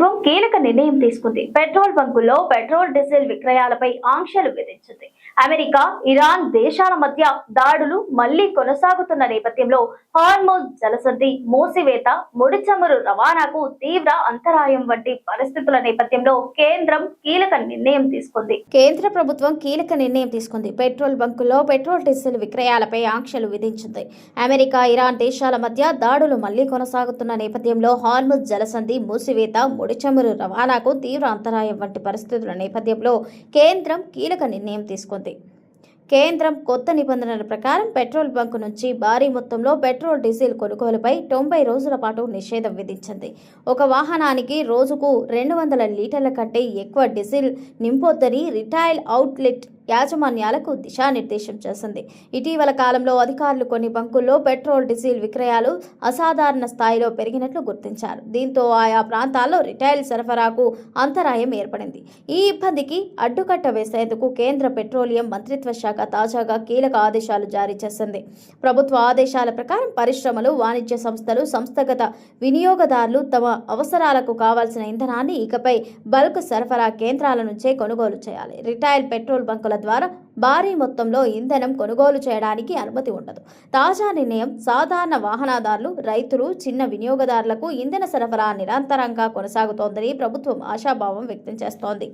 ప్రభుత్వం కీలక నిర్ణయం తీసుకుంది. పెట్రోల్ బంకుల్లో పెట్రోల్, డీజిల్ విక్రయాలపై ఆంక్షలు విధించింది. అమెరికా, ఇరాన్ దేశాల మధ్య దాడులు మళ్లీ కొనసాగుతున్న నేపథ్యంలో హార్మోజ్ జలసంధి మూసివేత, ముడి చమురు రవాణాకు తీవ్ర అంతరాయం వంటి పరిస్థితుల నేపథ్యంలో కేంద్రం కీలక నిర్ణయం తీసుకుంది. కేంద్ర ప్రభుత్వం కీలక నిర్ణయం తీసుకుంది. పెట్రోల్ బంకుల్లో పెట్రోల్, డీజిల్ విక్రయాలపై ఆంక్షలు విధించింది. అమెరికా, ఇరాన్ దేశాల మధ్య దాడులు మళ్లీ కొనసాగుతున్న నేపథ్యంలో హార్మోజ్ జలసంధి మూసివేత, ముడి చమురు రవాణాకు తీవ్ర అంతరాయం వంటి పరిస్థితుల నేపథ్యంలో కేంద్రం కీలక నిర్ణయం తీసుకుంది. కేంద్రం కొత్త నిబంధనల ప్రకారం పెట్రోల్ బంకు నుంచి భారీ మొత్తంలో పెట్రోల్, డీజిల్ కొనుగోలుపై 90 రోజుల పాటు నిషేధం విధించింది. ఒక వాహనానికి రోజుకు 200 లీటర్ల కంటే ఎక్కువ డీజిల్ నింపొద్దని రిటైల్ అవుట్లెట్ యాజమాన్యాలకు దిశానిర్దేశం చేసింది. ఇటీవల కాలంలో అధికారులు కొన్ని బంకుల్లో పెట్రోల్, డీజిల్ విక్రయాలు అసాధారణ స్థాయిలో పెరిగినట్లు గుర్తించారు. దీంతో ఆయా ప్రాంతాల్లో రిటైల్ సరఫరాకు అంతరాయం ఏర్పడింది. ఈ ఇబ్బందికి అడ్డుకట్ట వేసేందుకు కేంద్ర పెట్రోలియం మంత్రిత్వ శాఖ తాజాగా కీలక ఆదేశాలు జారీ చేసింది. ప్రభుత్వ ఆదేశాల ప్రకారం పరిశ్రమలు, వాణిజ్య సంస్థలు, సంస్థాగత వినియోగదారులు తమ అవసరాలకు కావాల్సిన ఇంధనాన్ని ఇకపై బల్క్ సరఫరా కేంద్రాల నుంచే కొనుగోలు చేయాలి. రిటైల్ పెట్రోల్ బంకుల ద్వారా భారీ మొత్తంలో ఇంధనం కొనుగోలు చేయడానికి అనుమతి ఉండదు. తాజా నిర్ణయం సాధారణ వాహనదారులు, రైతులు, చిన్న వినియోగదారులకు ఇంధన సరఫరా నిరంతరంగా కొనసాగుతోందని ప్రభుత్వం ఆశాభావం వ్యక్తం చేస్తోంది.